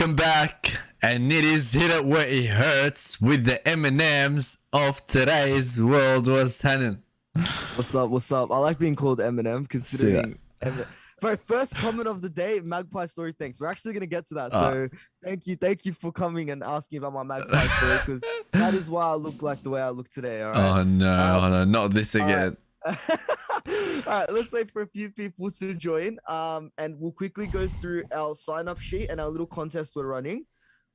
Welcome back, and it is hit it where it hurts with the M&Ms of today's world. Was Hannon. What's up? What's up? I like being called Eminem, considering for first comment of the day, Magpie story. Thanks. We're actually gonna get to that. So thank you for coming and asking about my Magpie story, because that is why I look like the way I look today. All right. Oh no, not this again. All right, let's wait for a few people to join. And we'll quickly go through our sign-up sheet and our little contest we're running.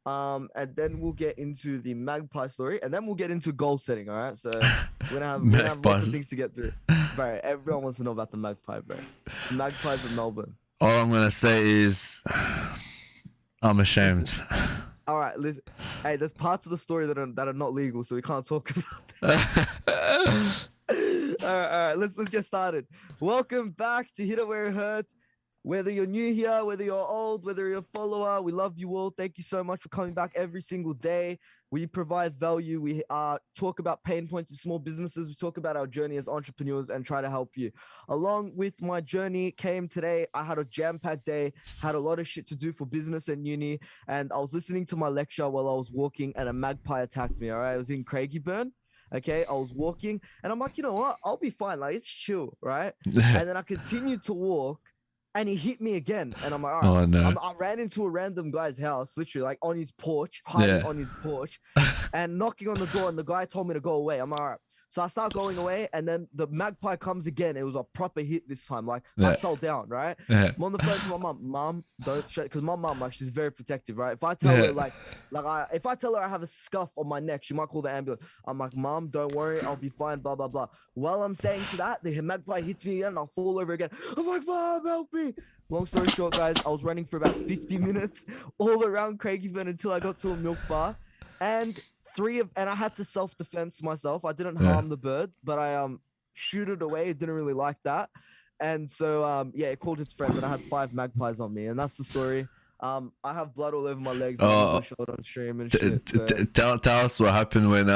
And then we'll get into the Magpie story, and then we'll get into goal setting. All right, so we're gonna have lots of things to get through. Bro, everyone wants to know about the Magpie, bro. The Magpies of Melbourne. All I'm gonna say is, I'm ashamed. All right, listen. Hey, there's parts of the story that are not legal, so we can't talk about that. All right, let's get started. Welcome back to Hit It Where It Hurts. Whether you're new here, whether you're old, whether you're a follower, we love you all. Thank you so much for coming back every single day. We provide value. We talk about pain points of small businesses. We talk about our journey as entrepreneurs and try to help you. Along with my journey came today. I had a jam-packed day, had a lot of shit to do for business and uni, and I was listening to my lecture while I was walking, and a magpie attacked me. All right, I was in Craigieburn. Okay, I was walking, and I'm like, you know what? I'll be fine. Like, it's chill, right? And then I continued to walk, and he hit me again. And I'm like, all right. Oh, no. I ran into a random guy's house, literally, like on his porch, hiding on his porch, and knocking on the door. And the guy told me to go away. I'm like, all right. So I start going away, and then the magpie comes again. It was a proper hit this time. Like, I fell down, right? I'm on the phone to my mom, don't shut, because my mom, like, she's very protective, right? If I tell her, if I tell her I have a scuff on my neck, she might call the ambulance. I'm like, Mom, don't worry, I'll be fine, blah, blah, blah. While I'm saying to that, the magpie hits me again, and I'll fall over again. I'm like, Mom, help me. Long story short, guys, I was running for about 50 minutes all around Craigieburn until I got to a milk bar. And I had to self-defense myself. I didn't harm the bird, but I shoot it away. It didn't really like that. And so it called its friends, and I had 5 magpies on me, and that's the story. I have blood all over my legs. On stream and shit, so. Tell us what happened when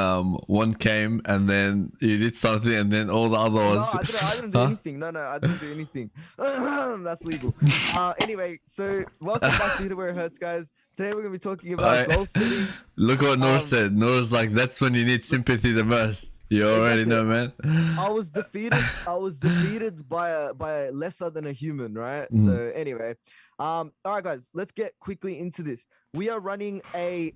one came and then you did something and then all the other ones. No, I didn't do anything. No, I didn't do anything. That's legal. Anyway, so welcome back to Hit It Where It Hurts, guys. Today we're gonna be talking about goal setting. Look what Noor said. Noor's like, that's when you need sympathy the most. You already know, man. I was defeated by a lesser than a human, right? So anyway, all right, guys, let's get quickly into this. We are running a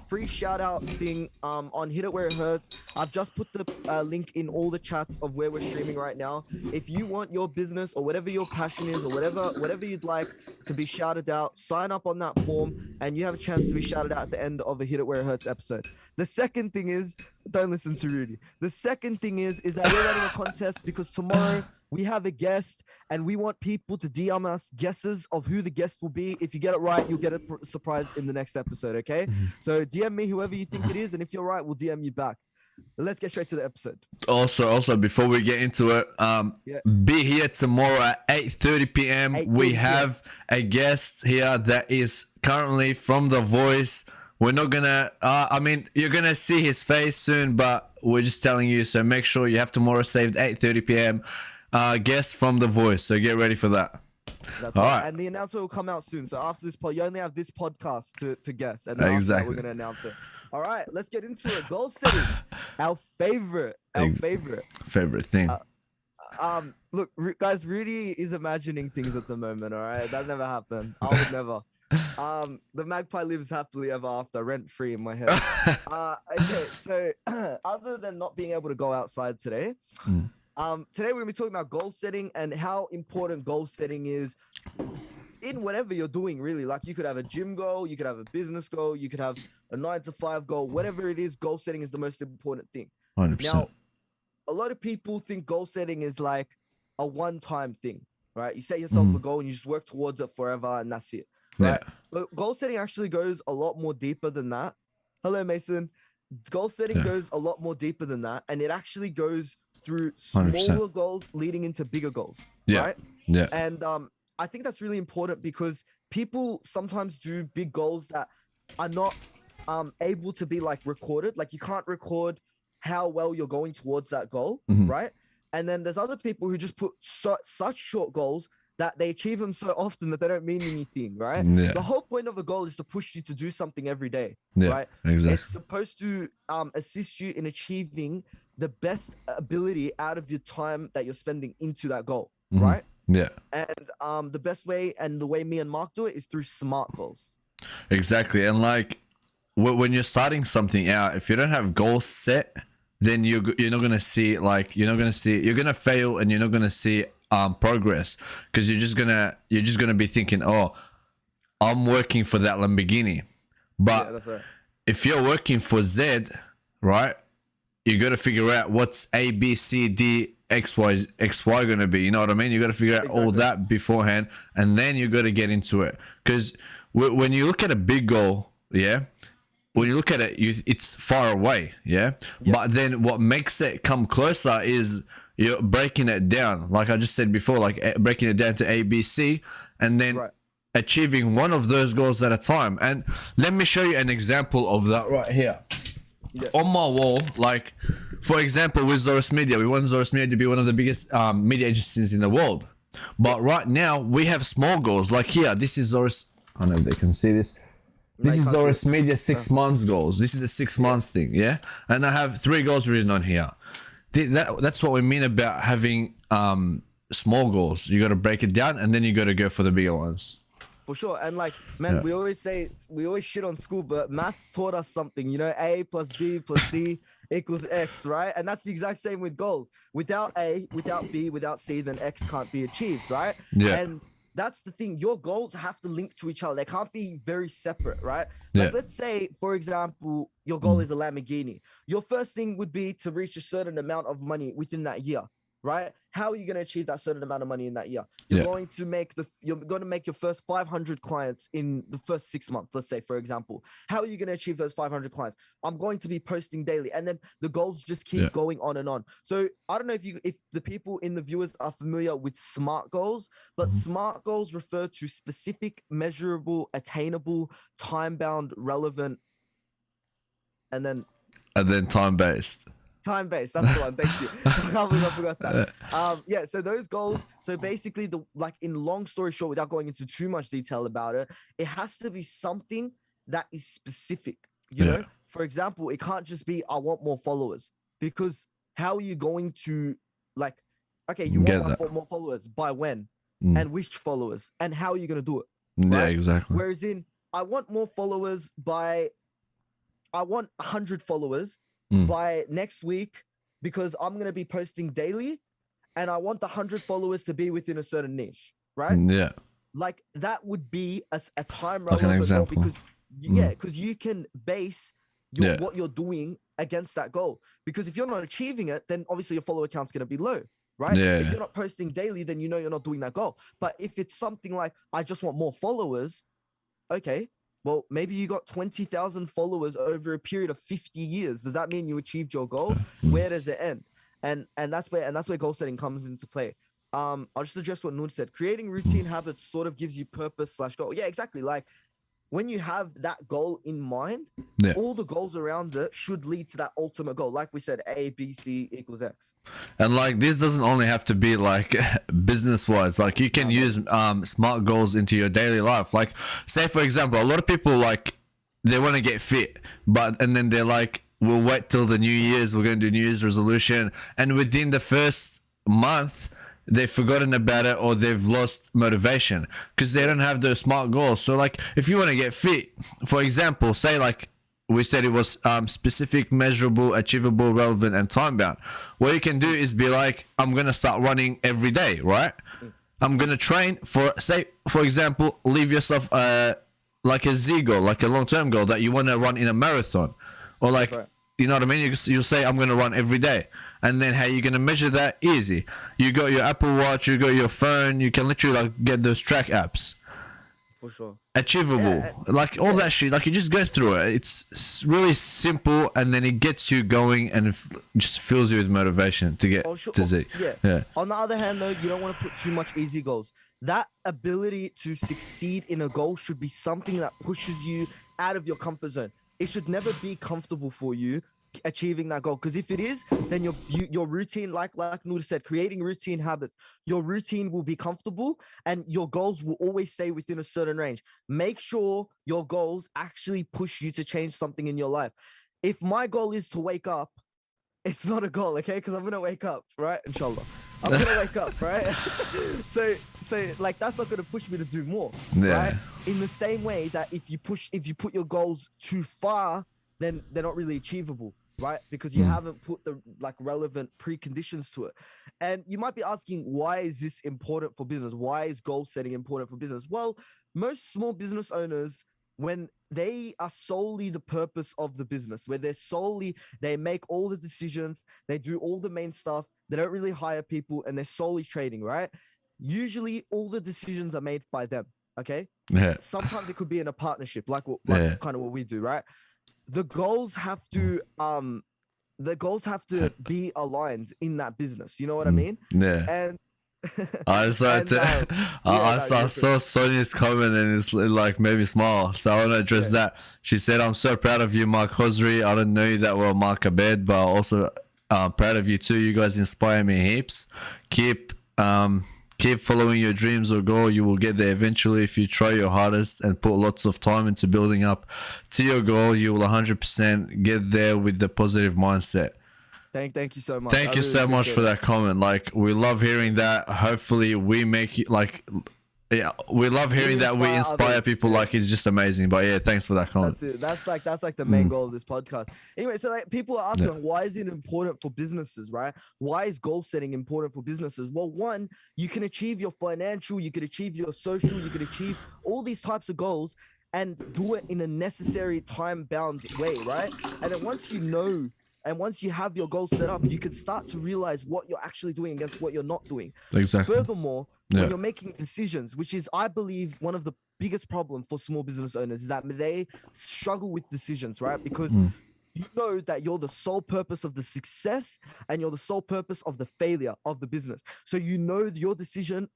free shout out thing on Hit It Where It Hurts. I've just put the link in all the chats of where we're streaming right now. If you want your business or whatever your passion is or whatever you'd like to be shouted out, sign up on that form and you have a chance to be shouted out at the end of a Hit It Where It Hurts episode. The second thing is, don't listen to Rudy. The second thing is that we're running a contest because tomorrow we have a guest and we want people to DM us guesses of who the guest will be. If you get it right, you'll get a surprise in the next episode, okay? So DM me whoever you think it is, and if you're right, we'll DM you back. Let's get straight to the episode. Also, before we get into it, be here tomorrow at 8:30 p.m. We have a guest here that is currently from The Voice. We're not gonna, you're gonna see his face soon, but we're just telling you, so make sure you have tomorrow saved 8:30 p.m. Guest from The Voice, so get ready for that. That's all right. And the announcement will come out soon. So after this you only have this podcast to guess, and then after that, we're gonna announce it. All right, let's get into it. Goal setting, our favorite thing. Look, guys, Rudy is imagining things at the moment. All right, that never happened. I would never. The magpie lives happily ever after, rent free in my head. Okay, so other than not being able to go outside today, today we're gonna be talking about goal setting and how important goal setting is in whatever you're doing, really. Like, you could have a gym goal, you could have a business goal, you could have a 9-to-5 goal, whatever it is. Goal setting is the most important thing. 100%. Now, a lot of people think goal setting is like a one-time thing, right? You set yourself a goal and you just work towards it forever, and that's it. Right? But goal setting actually goes a lot more deeper than that. Hello, Mason. Goal setting goes a lot more deeper than that, and it actually goes through smaller 100%. goals leading into bigger goals, right? Yeah. And I think that's really important because people sometimes do big goals that are not able to be like recorded. Like, you can't record how well you're going towards that goal, right? And then there's other people who just put such short goals that they achieve them so often that they don't mean anything, right? Yeah. The whole point of a goal is to push you to do something every day, Yeah, right? exactly. It's supposed to assist you in achieving the best ability out of your time that you're spending into that goal, right? Yeah. And the best way and the way me and Mark do it is through SMART goals. Exactly. And like when you're starting something out, if you don't have goals set, then you're not gonna see you're gonna fail, and you're not gonna see progress, because you're just gonna be thinking, oh, I'm working for that Lamborghini. But Yeah, that's right. if you're working for Z, right, you got to figure out what's A, B, C, D, X, Y going to be. You know what I mean? You got to figure out all that beforehand, and then you got to get into it. Because when you look at a big goal, yeah, when you look at it, it's far away, yeah? But then what makes it come closer is you're breaking it down. Like I just said before, like breaking it down to A, B, C, and then achieving one of those goals at a time. And let me show you an example of that right here. On my wall, like for example, with Zorus Media, we want Zorus Media to be one of the biggest media agencies in the world. But right now we have small goals. Like here, this is Zorus. I don't know if they can see this. This is Zorus Media 6 months goals. This is a 6 months thing, yeah. And I have 3 goals written on here. That's what we mean about having small goals. You got to break it down, and then you got to go for the bigger ones. For sure. And like, man, we always shit on school, but maths taught us something, you know, A plus B plus C equals X, right? And that's the exact same with goals. Without A, without B, without C, then X can't be achieved, right? Yeah. And that's the thing. Your goals have to link to each other. They can't be very separate, right? Like, let's say, for example, your goal is a Lamborghini. Your first thing would be to reach a certain amount of money within that year, right? How are you going to achieve that certain amount of money in that year? You're going to make your first 500 clients in the first 6 months, let's say, for example. How are you going to achieve those 500 clients? I'm going to be posting daily, and then the goals just keep going on and on. So I don't know if the people in the viewers are familiar with SMART goals, but SMART goals refer to specific, measurable, attainable, time-bound, relevant, and then time-based. Time-based, that's the one. Thank you. I can't believe I forgot that. Yeah, so those goals, so basically in long story short, without going into too much detail about it, it has to be something that is specific, you know? For example, it can't just be, I want more followers, because how are you going to, like, okay, you want more followers, by when? And which followers? And how are you going to do it? Yeah, right? exactly. Whereas I want more followers I want 100 followers by next week, because I'm going to be posting daily, and I want the 100 followers to be within a certain niche, right? Yeah. Like that would be a time like an example. because because you can base what you're doing against that goal. Because if you're not achieving it, then obviously your follower count's going to be low, right? If you're not posting daily, then you know you're not doing that goal. But if it's something like, I just want more followers, okay, well, maybe you got 20,000 followers over a period of 50 years. Does that mean you achieved your goal? Where does it end? And that's where goal setting comes into play. I'll just address what Noor said. Creating routine habits sort of gives you purpose/goal. Yeah, exactly. Like when you have that goal in mind, all the goals around it should lead to that ultimate goal. Like we said, A, B, C equals X. And like this doesn't only have to be like business wise. Like you can use SMART goals into your daily life. Like say for example, a lot of people like they want to get fit, and then they're like, we'll wait till the New Year's, we're going to do New Year's resolution, and within the first month they've forgotten about it, or they've lost motivation because they don't have those SMART goals. So like if you want to get fit, for example, say like we said it was specific, measurable, achievable, relevant, and time bound. What you can do is be like, I'm gonna start running every day, right? I'm gonna train for, say for example, leave yourself like a Z goal, like a long-term goal that you want to run in a marathon, or like you know what I mean? You'll say, I'm gonna run every day. And then how you gonna measure that? Easy. You got your Apple Watch, you got your phone, you can literally like get those track apps. For sure. Achievable, like all that shit. Like you just go through it. It's really simple, and then it gets you going, and just fills you with motivation to get to Z. Yeah. On the other hand, though, you don't want to put too much easy goals. That ability to succeed in a goal should be something that pushes you out of your comfort zone. It should never be comfortable for you. achieving that goal. Because if it is, then your routine, like Noor said, creating routine habits, your routine will be comfortable and your goals will always stay within a certain range. Make sure your goals actually push you to change something in your life. If my goal is to wake up, it's not a goal, okay? Because I'm gonna wake up, right? Inshallah, I'm gonna wake up, right? so like that's not gonna push me to do more, right? In the same way that if you put your goals too far, then they're not really achievable, right? Because you haven't put the like relevant preconditions to it. And you might be asking, why is this important for business? Why is goal setting important for business? Well, most small business owners, when they are solely the purpose of the business, where they make all the decisions, they do all the main stuff, they don't really hire people, and they're solely trading, right? Usually all the decisions are made by them, okay? Sometimes it could be in a partnership, like kind of what we do, right? The goals have to be aligned in that business. You know what I mean? And I saw Sonia's comment and it's like made me smile. So I want to address that. She said, "I'm so proud of you, Mark Hosri. I don't know you that well, Mark Abed, but also proud of you too. You guys inspire me heaps. Keep following your dreams or goal. You will get there eventually if you try your hardest and put lots of time into building up to your goal. You will 100% get there with the positive mindset." Thank you so much. Thank you so much for that comment. Like, we love hearing that. Hopefully we make it like, we love hearing that we inspire people. Like, it's just amazing. But yeah, thanks for that comment. That's like the main goal of this podcast. Anyway, so like people are asking, why is it important for businesses, right? Why is goal setting important for businesses? Well, one, you can achieve your financial, you could achieve your social, you could achieve all these types of goals and do it in a necessary time-bound way, right? And then once you know, and once you have your goals set up, you can start to realize what you're actually doing against what you're not doing. Exactly. Furthermore, when you're making decisions, which is, I believe, one of the biggest problem for small business owners, is that they struggle with decisions, right? Because you know that you're the sole purpose of the success and you're the sole purpose of the failure of the business. So you know your decision,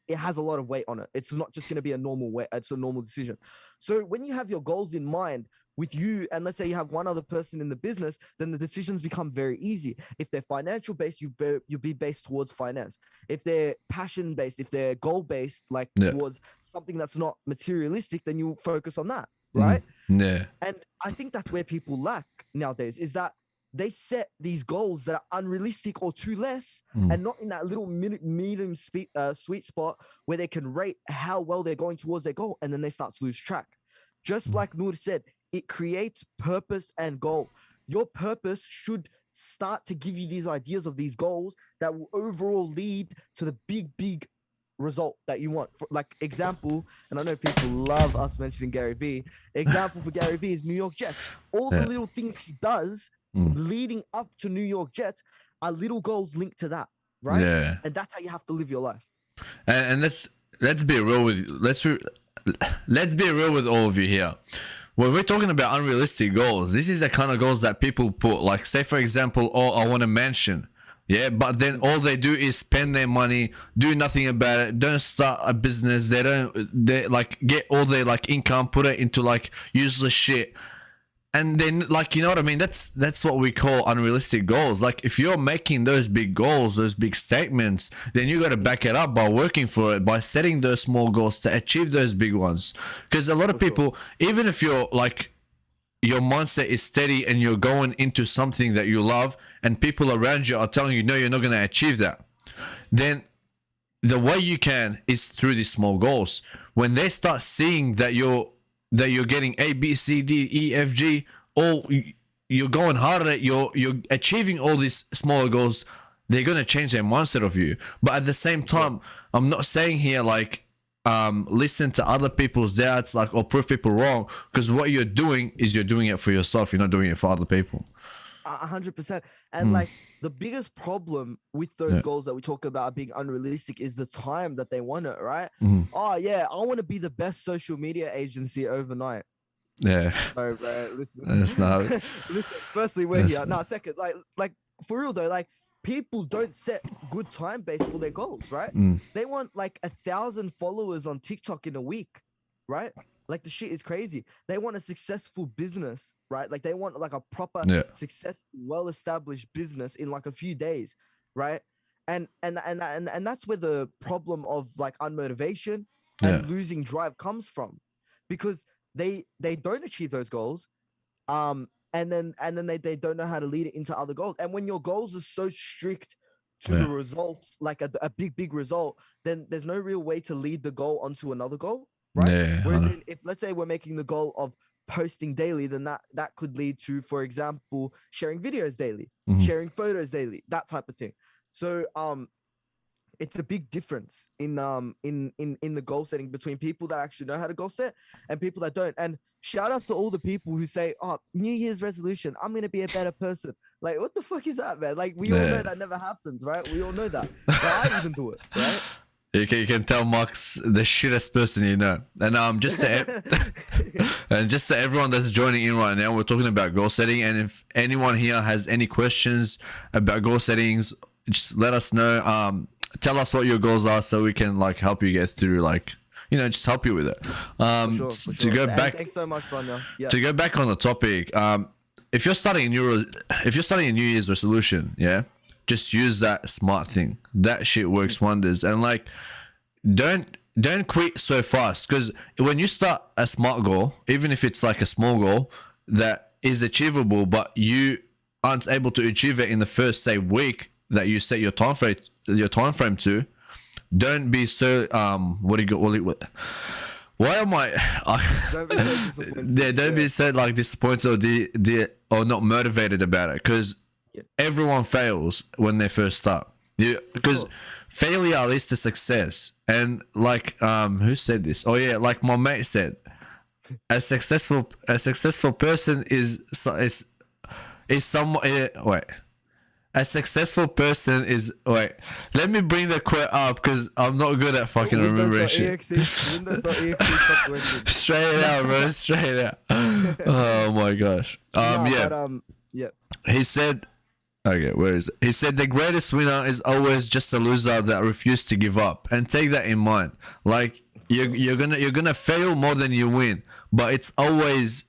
it has a lot of weight on it. It's not just going to be a normal way. It's a normal decision. So when you have your goals in mind with you, and let's say you have one other person in the business, then the decisions become very easy. If they're financial based, you'll be based towards finance. If they're passion based, if they're goal based, like towards something that's not materialistic, then you focus on that, right? And I think that's where people lack nowadays, is that they set these goals that are unrealistic or too less, and not in that little medium sweet spot where they can rate how well they're going towards their goal, and then they start to lose track. Just like Noor said, it creates purpose and goal. Your purpose should start to give you these ideas of these goals that will overall lead to the big result that you want. For, like, example, and I know people love us mentioning Gary Vee. Example for Gary Vee is New York Jets. All the little things he does leading up to New York Jets are little goals linked to that, right? Yeah. And that's how you have to live your life. And let's be real with let's be real with all of you here. When we're talking about unrealistic goals, this is the kind of goals that people put. Like, say for example, oh, I want a mansion. Yeah, but then all they do is spend their money, do nothing about it, don't start a business, they like get all their like income, put it into like useless shit. And then, like, you know what I mean? That's what we call unrealistic goals. Like, if you're making those big goals, those big statements, then you got to back it up by working for it, by setting those small goals to achieve those big ones. Because a lot of people, even if you're like, your mindset is steady and you're going into something that you love, and people around you are telling you, no, you're not going to achieve that, then the way you can is through these small goals. When they start seeing that you're getting A, B, C, D, E, F, G, all you're going hard at it, you're achieving all these smaller goals, they're going to change their mindset of you. But at the same time, I'm not saying here like listen to other people's doubts, like, or prove people wrong, because what you're doing is you're doing it for yourself, you're not doing it for other people. 100%. And like, the biggest problem with those goals that we talk about being unrealistic is the time that they want it, right? Oh yeah, I want to be the best social media agency overnight. Yeah. So listen, that's not listen, firstly, we're here. No, second, like for real though, like, people don't set good time base for their goals, right? They want like 1,000 followers on TikTok in a week, right? Like the shit is crazy. They want a successful business, right? Like they want like a proper, successful, well-established business in like a few days, right? And that's where the problem of like unmotivation and losing drive comes from, because they don't achieve those goals, and then they don't know how to lead it into other goals. And when your goals are so strict to the results, like a big result, then there's no real way to lead the goal onto another goal, right? Whereas if let's say we're making the goal of posting daily, then that could lead to, for example, sharing videos daily, sharing photos daily, that type of thing. So it's a big difference in the goal setting between people that actually know how to goal set and people that don't. And shout out to all the people who say, oh, New Year's resolution, I'm gonna be a better person. Like, what the fuck is that, man? Like, we all know that never happens, right? We all know that. But I even do it, right? You can tell Mark's the shittest person you know. And just to everyone that's joining in right now, we're talking about goal setting. And if anyone here has any questions about goal settings, just let us know. Tell us what your goals are so we can like help you get through, like, you know, just help you with it. For sure. To go back, thanks so much, Sonia. Yeah. To go back on the topic, if you're starting a New Year's resolution, just use that SMART thing. That shit works wonders. And like, don't quit so fast, because when you start a SMART goal, even if it's like a small goal that is achievable, but you aren't able to achieve it in the first, say, week that you set your time frame to, don't be so why am I don't be so like disappointed or not motivated about it, because everyone fails when they first start. Because failure leads to success. And like who said this? Oh yeah, like my mate said, a successful person is some wait. A successful person is let me bring the quote up because I'm not good at fucking remembering shit. Straight out, bro. Straight out. Oh my gosh. He said, okay, where is it? He said the greatest winner is always just a loser that refused to give up. And take that in mind. Like you're gonna fail more than you win, but it's always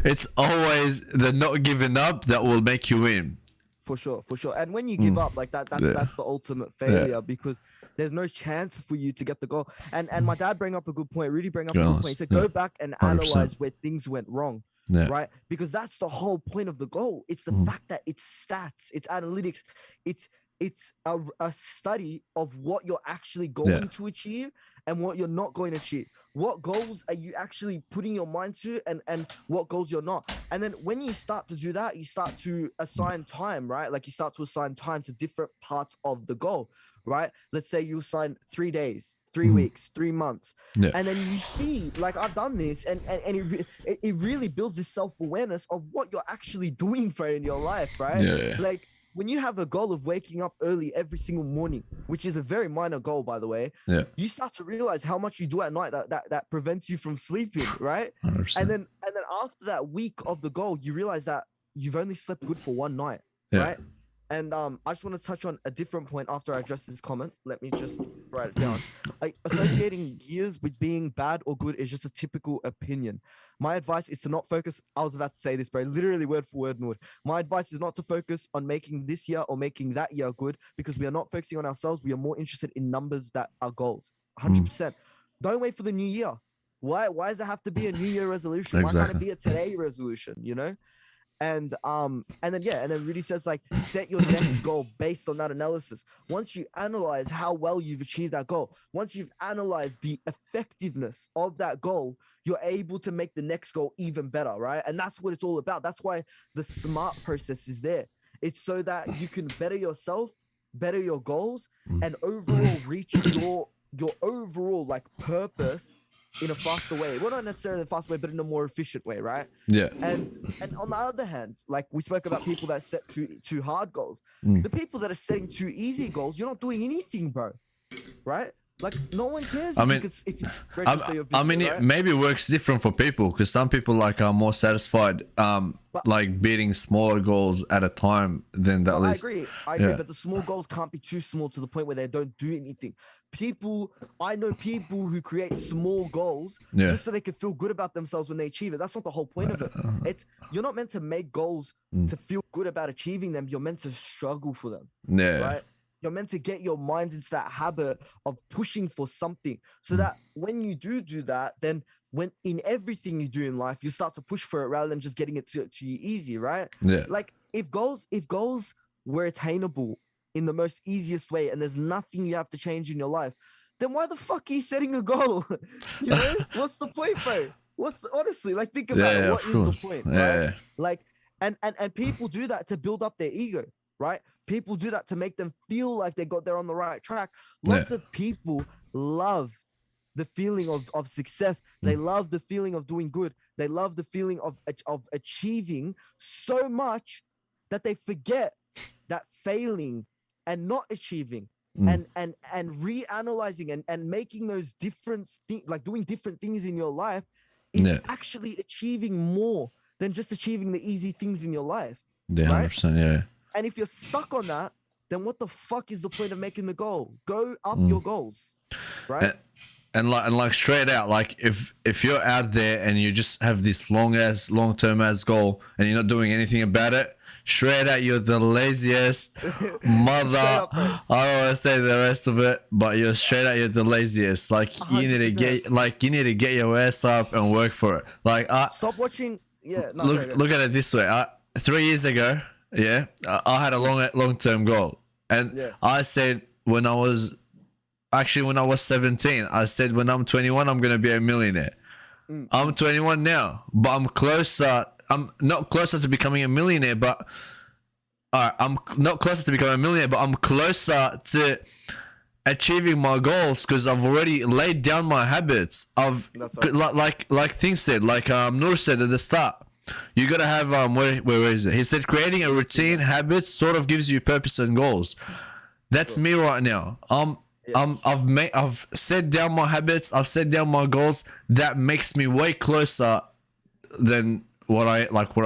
it's always the not giving up that will make you win. For sure. And when you give up, like that's the ultimate failure, because there's no chance for you to get the goal. And my dad brought up a good point. Rudy brought up a good point. He said, go back and analyze 100%. Where things went wrong. Right? Because that's the whole point of the goal. It's the fact that it's stats, it's analytics, it's a study of what you're actually going to achieve and what you're not going to achieve. What goals are you actually putting your mind to, and what goals you're not. And then when you start to do that, you start to assign time, right? Like you start to assign time to different parts of the goal, right? Let's say you assign 3 days, 3 weeks, 3 months. And then you see, like I've done this, and it really builds this self-awareness of what you're actually doing for in your life, right? Like when you have a goal of waking up early every single morning, which is a very minor goal, by the way, you start to realize how much you do at night that prevents you from sleeping, right? 100%. And then after that week of the goal, you realize that you've only slept good for 1 night, right? And I just want to touch on a different point after I address this comment. Let me just write it down. Like associating years with being bad or good is just a typical opinion. My advice is to not focus. I was about to say this, bro, literally word for word, Noor. My advice is not to focus on making this year or making that year good, because we are not focusing on ourselves. We are more interested in numbers that are goals. 100%. Don't wait for the new year. Why does it have to be a new year resolution? Exactly. Why can't it be a today resolution, you know? And then Rudy says, like, set your next goal based on that analysis. Once you analyze how well you've achieved that goal, once you've analyzed the effectiveness of that goal, you're able to make the next goal even better, right? And that's what it's all about. That's why the SMART process is there. It's so that you can better yourself, better your goals, and overall reach your overall like purpose in a faster way. Well, not necessarily a faster way, but in a more efficient way, right? Yeah. And on the other hand, like we spoke about people that set too hard goals. The people that are setting too easy goals, you're not doing anything, bro. Right? Like no one cares I if mean, you could if you register your I business, mean, right? it maybe works different for people because some people like are more satisfied, But like beating smaller goals at a time than that no, I list. agree. Yeah, But the small goals can't be too small to the point where they don't do anything. I know people who create small goals yeah, just so they can feel good about themselves when they achieve it. That's not the whole point of it. It's you're not meant to make goals to feel good about achieving them. You're meant to struggle for them, yeah, right? You're meant to get your mind into that habit of pushing for something so that when you do that, then when in everything you do in life, you start to push for it rather than just getting it to you easy, right? yeah, Like if goals were attainable in the most easiest way and there's nothing you have to change in your life, then why the fuck are you setting a goal? You know, what's the point, bro? Honestly, like think about it. yeah, What of is the course. point, Yeah, right? Like, and people do that to build up their ego, right? People do that to make them feel like they're on the right track. Lots of people love the feeling of success. They love the feeling of doing good. They love the feeling of achieving so much that they forget that failing and not achieving and reanalyzing and making those different things, like doing different things in your life, is yeah, actually achieving more than just achieving the easy things in your life, yeah, right? 100%. Yeah. And if you're stuck on that, then what the fuck is the point of making the goal? Go up your goals, right? And like straight out, like if you're out there and you just have this long term as goal and you're not doing anything about it, straight out you're the laziest mother. Up, I don't want to say the rest of it, but you're straight out you're the laziest. Like you need to 100%. you need to get your ass up and work for it. Like stop watching. Yeah, no, look at it this way. 3 years ago, yeah, I had a long term goal, and I said when I was 17, I said when I'm 21, I'm going to be a millionaire. I'm 21 now, but I'm closer. I'm not closer to becoming a millionaire, but I'm not closer to becoming a millionaire, but I'm closer to achieving my goals because I've already laid down my habits. Like things said, like Noor said at the start. You gotta have where is it? He said creating a routine, habits sort of gives you purpose and goals. That's me right now. I've set down my habits. I've set down my goals. That makes me way closer than what I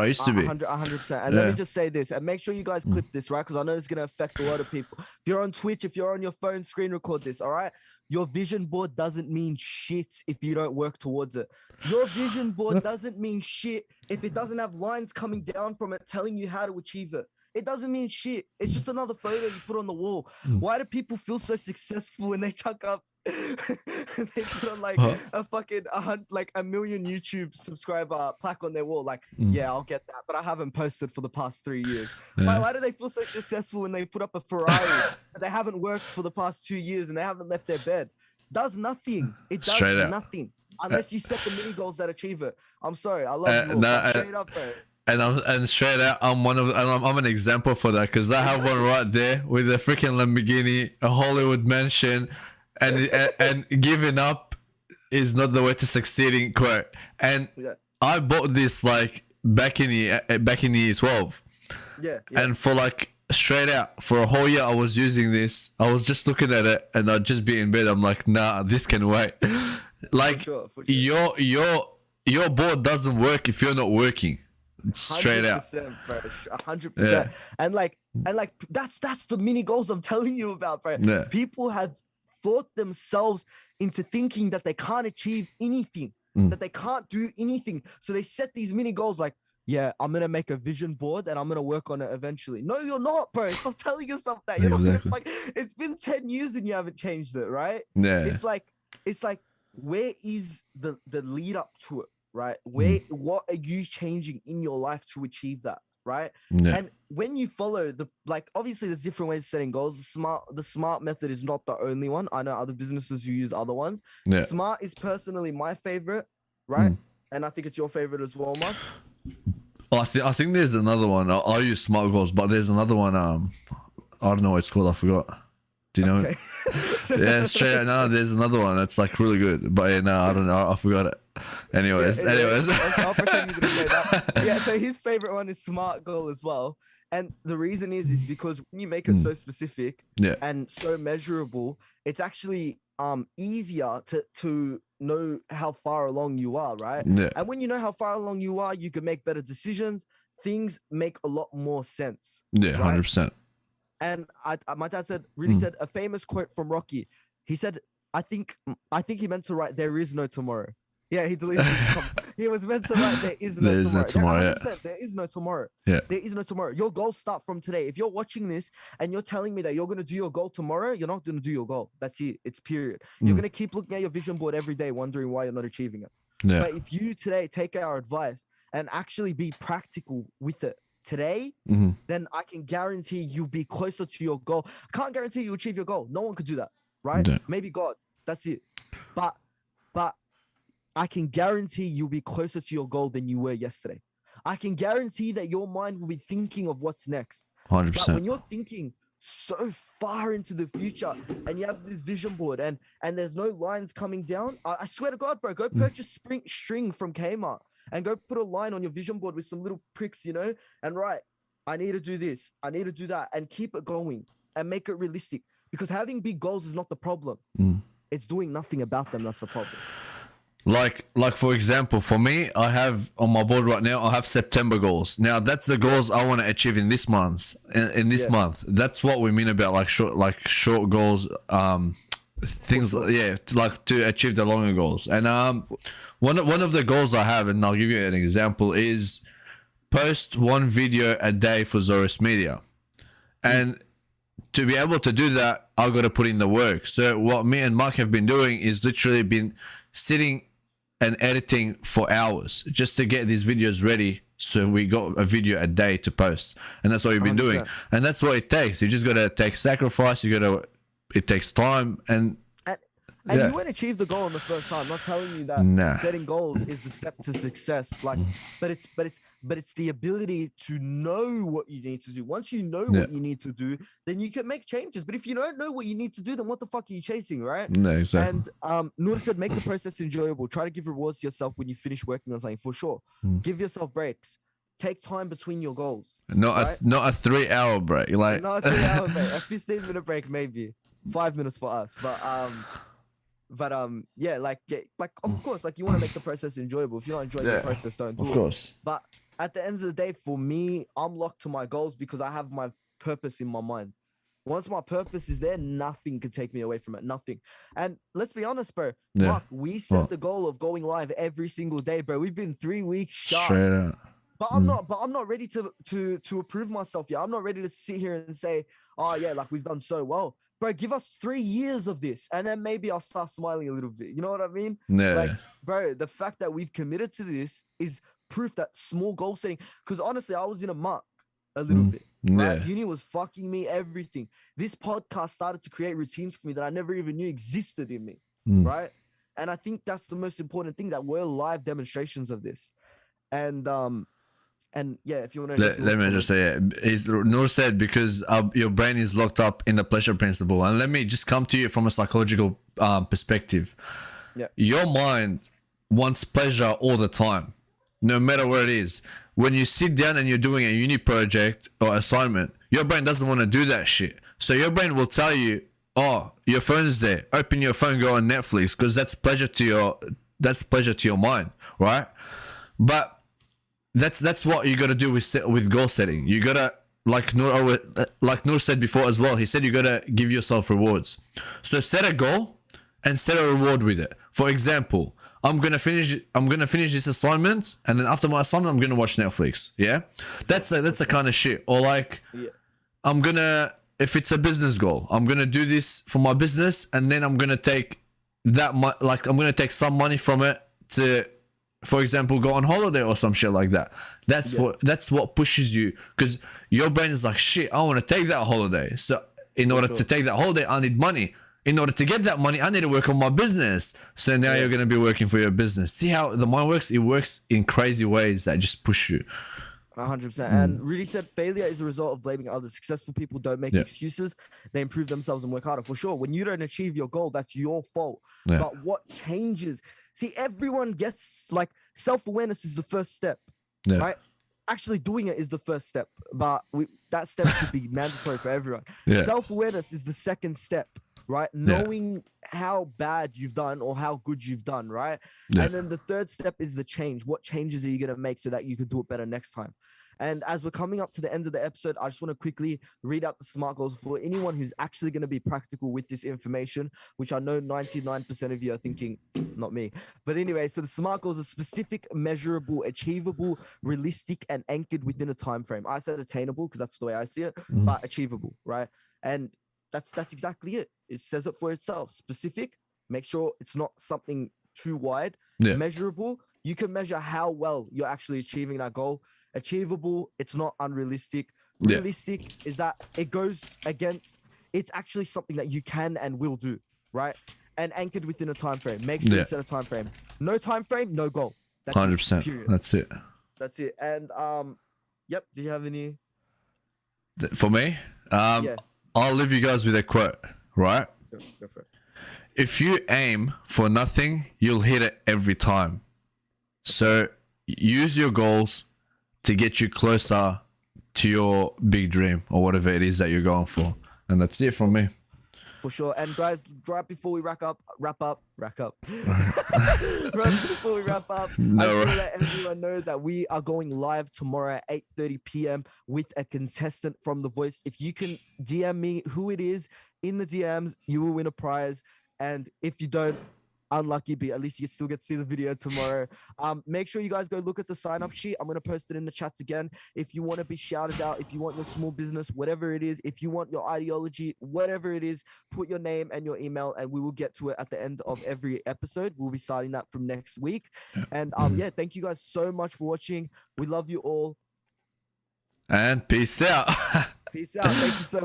used to be. 100%. And let me just say this, and make sure you guys clip this, right? Because I know it's gonna affect a lot of people. If you're on Twitch, if you're on your phone, screen record this. All right. Your vision board doesn't mean shit if you don't work towards it. Your vision board doesn't mean shit if it doesn't have lines coming down from it telling you how to achieve it. It doesn't mean shit. It's just another photo you put on the wall. Why do people feel so successful when they chuck up? They put on like a fucking like a million YouTube subscriber plaque on their wall. Like, yeah, I'll get that, but I haven't posted for the past 3 years. Why do they feel so successful when they put up a Ferrari but they haven't worked for the past 2 years and they haven't left their bed? Does nothing. It does nothing unless you set the mini goals that achieve it. I'm sorry, I love you all. Straight up, bro. And straight out, I'm an example for that because I have one right there with a freaking Lamborghini, a Hollywood mansion, and giving up is not the way to succeeding. Quote. And I bought this like back in the year 12. Yeah. And for like straight out for a whole year, I was using this. I was just looking at it, and I'd just be in bed. I'm like, nah, this can wait. Like for sure. Your board doesn't work if you're not working. Straight out, 100%. And like that's the mini goals I'm telling you about, bro. People have thought themselves into thinking that they can't achieve anything, that they can't do anything, so they set these mini goals like, yeah, I'm gonna make a vision board and I'm gonna work on it eventually. No, you're not, bro. Stop telling yourself that. You're not gonna, it's been 10 years and you haven't changed it, right? It's like where is the lead up to it? Right? What are you changing in your life to achieve that? Right? And when you follow obviously there's different ways of setting goals. The smart method is not the only one. I know other businesses who use other ones. Smart is personally my favorite, right? And I think it's your favorite as well, Mark. I think there's another one. I use smart goals, but there's another one. I don't know what it's called. I forgot. Do you know it? Yeah, straight out. No, there's another one that's like really good. But yeah, no, I don't know. I forgot it. Anyways. I'll pretend you didn't say that. Yeah, so his favorite one is smart goal as well. And the reason is because when you make it so specific and so measurable, it's actually easier to know how far along you are, right? Yeah. And when you know how far along you are, you can make better decisions. Things make a lot more sense. Yeah, right? 100%. And my dad said, said a famous quote from Rocky. He said, I think he meant to write, "There is no tomorrow." Yeah, he deleted his comment. He was meant to write, "There is no tomorrow." Yeah, there is no tomorrow. Yeah. There is no tomorrow. Your goals start from today. If you're watching this and you're telling me that you're going to do your goal tomorrow, you're not going to do your goal. That's it. It's period. You're going to keep looking at your vision board every day, wondering why you're not achieving it. Yeah. But if you today take our advice and actually be practical with it today, then I can guarantee you'll be closer to your goal. I can't guarantee you achieve your goal. No one could do that, right? Yeah. Maybe God. That's it. But I can guarantee you'll be closer to your goal than you were yesterday. I can guarantee that your mind will be thinking of what's next. 100%. But when you're thinking so far into the future and you have this vision board and there's no lines coming down, I swear to God, bro, go purchase string from Kmart and go put a line on your vision board with some little pricks, and write, I need to do this, I need to do that, and keep it going and make it realistic. Because having big goals is not the problem. It's doing nothing about them that's the problem. Like for example, for me, I have on my board right now, I have September goals. Now that's the goals I want to achieve in this month. In this month, that's what we mean about short goals. Things, like to achieve the longer goals. And one of the goals I have, and I'll give you an example, is post one video a day for Zorus Media. And to be able to do that, I've got to put in the work. So what me and Mark have been doing is literally been sitting and editing for hours just to get these videos ready, so we got a video a day to post. And that's what we've been 100%. Doing, and that's what it takes. You just got to take sacrifice. It takes time, and you won't achieve the goal in the first time. I'm not telling you that setting goals is the step to success. But it's the ability to know what you need to do. Once you know what you need to do, then you can make changes. But if you don't know what you need to do, then what the fuck are you chasing, right? No, exactly. And Noor said, make the process enjoyable. Try to give rewards to yourself when you finish working on something, for sure. Give yourself breaks. Take time between your goals. Not a 3-hour break. Like not a 3-hour break. A 15-minute break, maybe 5 minutes for us. But of course, like, you want to make the process enjoyable. If you're not enjoying the process, don't do it. Of course. But at the end of the day, for me, I'm locked to my goals because I have my purpose in my mind. Once my purpose is there, nothing can take me away from it. Nothing. And let's be honest, bro. Mark, we set the goal of going live every single day, bro. We've been 3 weeks sharp. Straight up. But I'm not ready to approve myself yet. I'm not ready to sit here and say, oh yeah, like, we've done so well. Bro, give us 3 years of this, and then maybe I'll start smiling a little bit. You know what I mean? Yeah. Like, bro, the fact that we've committed to this is proof that small goal setting. Because honestly, I was in a muck a little bit. Right? Uni was fucking me everything. This podcast started to create routines for me that I never even knew existed in me. Right? And I think that's the most important thing, that we're live demonstrations of this. And yeah, if you want to let me just say it. Noor said, because your brain is locked up in the pleasure principle. And let me just come to you from a psychological perspective. Yeah. Your mind wants pleasure all the time, no matter where it is. When you sit down and you're doing a uni project or assignment, your brain doesn't want to do that shit. So your brain will tell you, oh, your phone's there. Open your phone, go on Netflix, because that's pleasure to your mind, right? But that's what you got to do with goal setting. You got to, like Noor said before as well, he said you got to give yourself rewards. So set a goal and set a reward with it. For example, I'm gonna finish this assignment, and then after my assignment, I'm gonna watch Netflix. Yeah, that's the kind of shit. Or like, if it's a business goal, I'm gonna do this for my business, and then I'm gonna take I'm gonna take some money from it to, for example, go on holiday or some shit like that. That's what pushes you, because your brain is like, shit, I want to take that holiday. So in order to take that holiday, I need money. In order to get that money, I need to work on my business. So now you're going to be working for your business. See how the mind works? It works in crazy ways that just push you. 100%. And really said, failure is a result of blaming others. Successful people don't make excuses. They improve themselves and work harder. For sure, when you don't achieve your goal, that's your fault. But what changes? See, everyone gets, like, self-awareness is the first step, right? Actually doing it is the first step, but that step should be mandatory for everyone. Self-awareness is the second step. right? Knowing how bad you've done or how good you've done, right? And then the third step is the change. What changes are you going to make so that you can do it better next time? And as we're coming up to the end of the episode, I just want to quickly read out the SMART goals for anyone who's actually going to be practical with this information, which I know 99% of you are thinking, not me. But anyway, so the SMART goals are specific, measurable, achievable, realistic, and anchored within a time frame. I said attainable because that's the way I see it, but achievable, right? And that's exactly it. It says it for itself. Specific, make sure it's not something too wide. Measurable, you can measure how well you're actually achieving that goal. Achievable, it's not unrealistic. Realistic is that it goes against, it's actually something that you can and will do, right? And anchored within a time frame. Make sure you set a time frame. No time frame, no goal. That's 100%. Period. That's it. That's it. And yep. Do you have any? For me, I'll leave you guys with a quote, right? Go for it. If you aim for nothing, you'll hit it every time. So use your goals to get you closer to your big dream or whatever it is that you're going for. And that's it from me. For sure. And guys, right before we wrap up. Right before we wrap up, I just want to let everyone know that we are going live tomorrow at 8:30 p.m. with a contestant from The Voice. If you can DM me who it is in the DMs, you will win a prize. And if you don't, unlucky, but at least you still get to see the video tomorrow. Make sure you guys go look at the sign up sheet. I'm going to post it in the chats again. If you want to be shouted out, if you want your small business, whatever it is, if you want your ideology, whatever it is, put your name and your email and we will get to it at the end of every episode. We'll be starting that from next week. And thank you guys so much for watching. We love you all. And peace out. Peace out. Thank you so much.